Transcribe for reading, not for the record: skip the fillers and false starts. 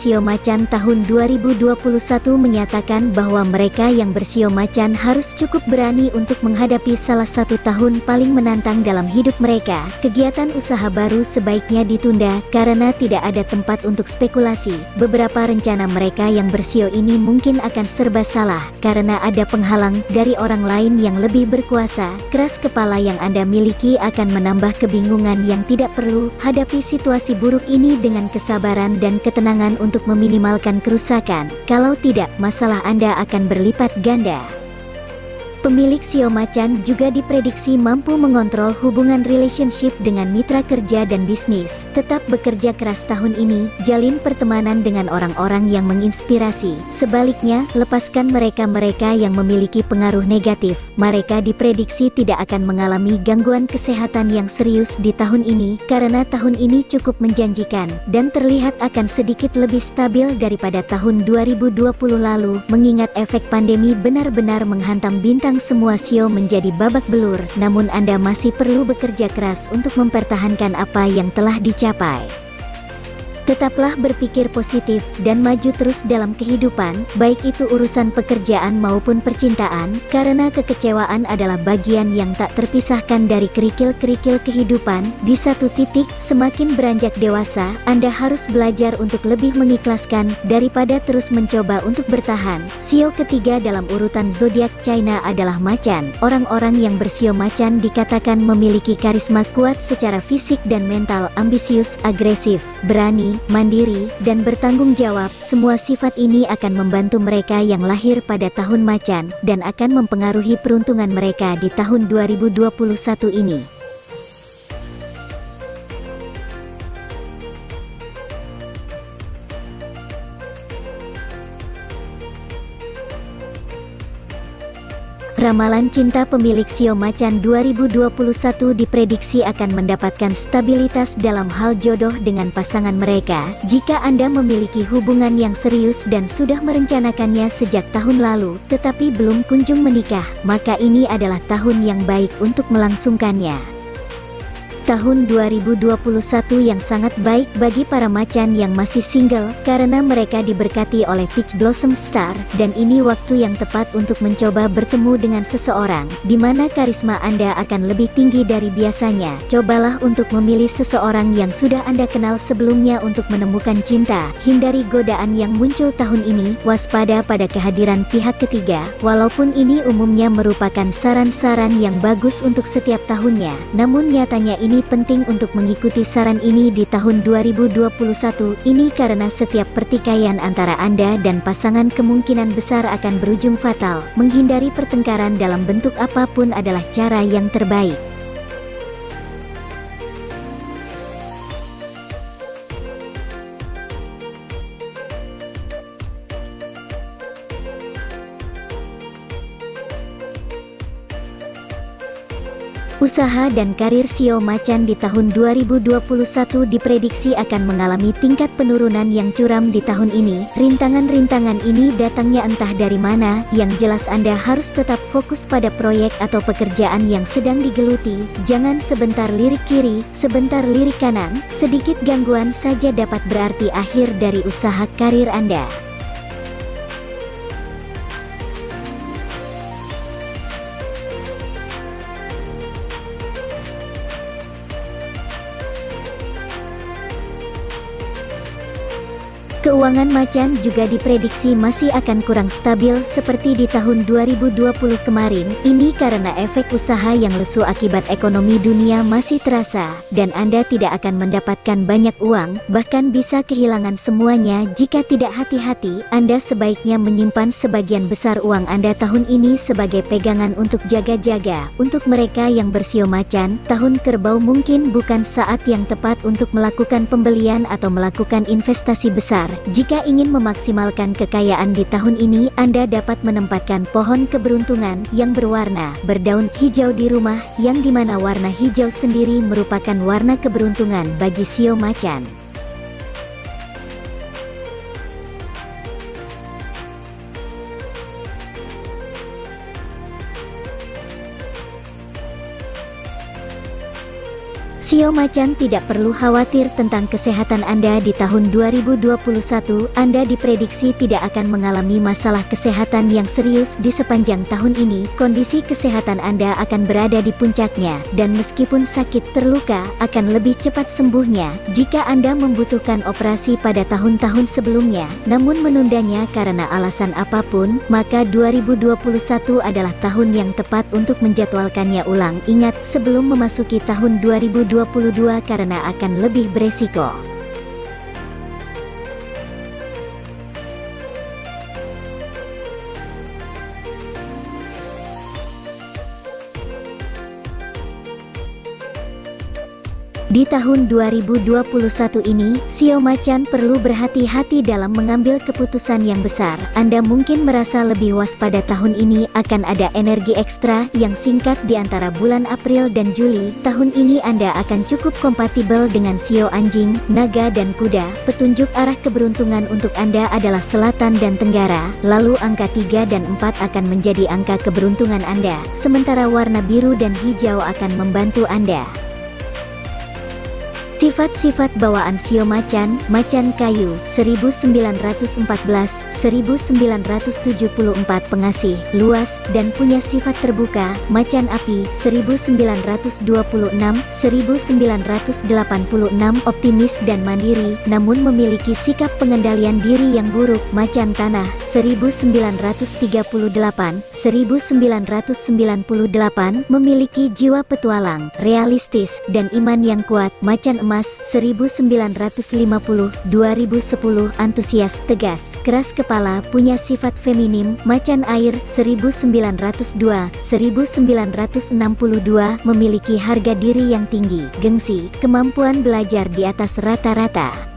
bersio macan tahun 2021 menyatakan bahwa mereka yang bersio macan harus cukup berani untuk menghadapi salah satu tahun paling menantang dalam hidup mereka. Kegiatan usaha baru sebaiknya ditunda karena tidak ada tempat untuk spekulasi. Beberapa rencana mereka yang bersio ini mungkin akan serba salah karena ada penghalang dari orang lain yang lebih berkuasa. Keras kepala yang Anda miliki akan menambah kebingungan yang tidak perlu. Hadapi situasi buruk ini dengan kesabaran dan ketenangan untuk meminimalkan kerusakan. Kalau tidak, masalah Anda akan berlipat ganda. Pemilik sio macan juga diprediksi mampu mengontrol hubungan relationship dengan mitra kerja dan bisnis. Tetap bekerja keras tahun ini, jalin pertemanan dengan orang-orang yang menginspirasi. Sebaliknya, lepaskan mereka-mereka yang memiliki pengaruh negatif. Mereka diprediksi tidak akan mengalami gangguan kesehatan yang serius di tahun ini, karena tahun ini cukup menjanjikan, dan terlihat akan sedikit lebih stabil daripada tahun 2020 lalu, mengingat efek pandemi benar-benar menghantam bintang semua sio menjadi babak belur, namun Anda masih perlu bekerja keras untuk mempertahankan apa yang telah dicapai. Tetaplah berpikir positif dan maju terus dalam kehidupan, baik itu urusan pekerjaan maupun percintaan, karena kekecewaan adalah bagian yang tak terpisahkan dari kerikil-kerikil kehidupan. Di satu titik, semakin beranjak dewasa, Anda harus belajar untuk lebih mengikhlaskan daripada terus mencoba untuk bertahan. Sio ketiga dalam urutan zodiak China adalah macan. Orang-orang yang bersio macan dikatakan memiliki karisma kuat secara fisik dan mental, ambisius, agresif, berani, mandiri, dan bertanggung jawab. Semua sifat ini akan membantu mereka yang lahir pada tahun macan, dan akan mempengaruhi peruntungan mereka di tahun 2021 ini. Ramalan cinta pemilik sio macan 2021 diprediksi akan mendapatkan stabilitas dalam hal jodoh dengan pasangan mereka. Jika Anda memiliki hubungan yang serius dan sudah merencanakannya sejak tahun lalu, tetapi belum kunjung menikah, maka ini adalah tahun yang baik untuk melangsungkannya. Tahun 2021 yang sangat baik bagi para macan yang masih single, karena mereka diberkati oleh Peach Blossom Star, dan ini waktu yang tepat untuk mencoba bertemu dengan seseorang, di mana karisma Anda akan lebih tinggi dari biasanya. Cobalah untuk memilih seseorang yang sudah Anda kenal sebelumnya untuk menemukan cinta. Hindari godaan yang muncul tahun ini, waspada pada kehadiran pihak ketiga. Walaupun ini umumnya merupakan saran-saran yang bagus untuk setiap tahunnya, namun nyatanya ini penting untuk mengikuti saran ini di tahun 2021 ini karena setiap pertikaian antara Anda dan pasangan kemungkinan besar akan berujung fatal. Menghindari pertengkaran dalam bentuk apapun adalah cara yang terbaik. Usaha dan karir sio macan di tahun 2021 diprediksi akan mengalami tingkat penurunan yang curam di tahun ini. Rintangan-rintangan ini datangnya entah dari mana, yang jelas Anda harus tetap fokus pada proyek atau pekerjaan yang sedang digeluti. Jangan sebentar lirik kiri, sebentar lirik kanan. Sedikit gangguan saja dapat berarti akhir dari usaha karir Anda. Keuangan macan juga diprediksi masih akan kurang stabil seperti di tahun 2020 kemarin. Ini karena efek usaha yang lesu akibat ekonomi dunia masih terasa, dan Anda tidak akan mendapatkan banyak uang, bahkan bisa kehilangan semuanya jika tidak hati-hati. Anda sebaiknya menyimpan sebagian besar uang Anda tahun ini sebagai pegangan untuk jaga-jaga. Untuk mereka yang bersio macan, tahun kerbau mungkin bukan saat yang tepat untuk melakukan pembelian atau melakukan investasi besar. Jika ingin memaksimalkan kekayaan di tahun ini, Anda dapat menempatkan pohon keberuntungan yang berwarna berdaun hijau di rumah, yang dimana warna hijau sendiri merupakan warna keberuntungan bagi sio macan. Sio Macan tidak perlu khawatir tentang kesehatan Anda di tahun 2021. Anda diprediksi tidak akan mengalami masalah kesehatan yang serius di sepanjang tahun ini. Kondisi kesehatan Anda akan berada di puncaknya, dan meskipun sakit terluka, akan lebih cepat sembuhnya jika Anda membutuhkan operasi pada tahun-tahun sebelumnya, namun menundanya karena alasan apapun, maka 2021 adalah tahun yang tepat untuk menjadwalkannya ulang. Ingat, sebelum memasuki tahun 2022 karena akan lebih beresiko. Di tahun 2021 ini, Sio Macan perlu berhati-hati dalam mengambil keputusan yang besar. Anda mungkin merasa lebih waspada tahun ini akan ada energi ekstra yang singkat di antara bulan April dan Juli. Tahun ini Anda akan cukup kompatibel dengan Sio Anjing, Naga dan Kuda. Petunjuk arah keberuntungan untuk Anda adalah selatan dan tenggara, lalu angka 3 dan 4 akan menjadi angka keberuntungan Anda, sementara warna biru dan hijau akan membantu Anda. Sifat-sifat bawaan Sio Macan. Macan kayu, 1914, 1974. Pengasih, luas, dan punya sifat terbuka. Macan api, 1926, 1986. Optimis dan mandiri, namun memiliki sikap pengendalian diri yang buruk. Macan tanah, 1938, 1998. Memiliki jiwa petualang, realistis, dan iman yang kuat. Macan emas, 1950, 2010. Antusias, tegas, keras kepala, punya sifat feminim. Macan air, 1902, 1962. Memiliki harga diri yang tinggi, gengsi, kemampuan belajar di atas rata-rata.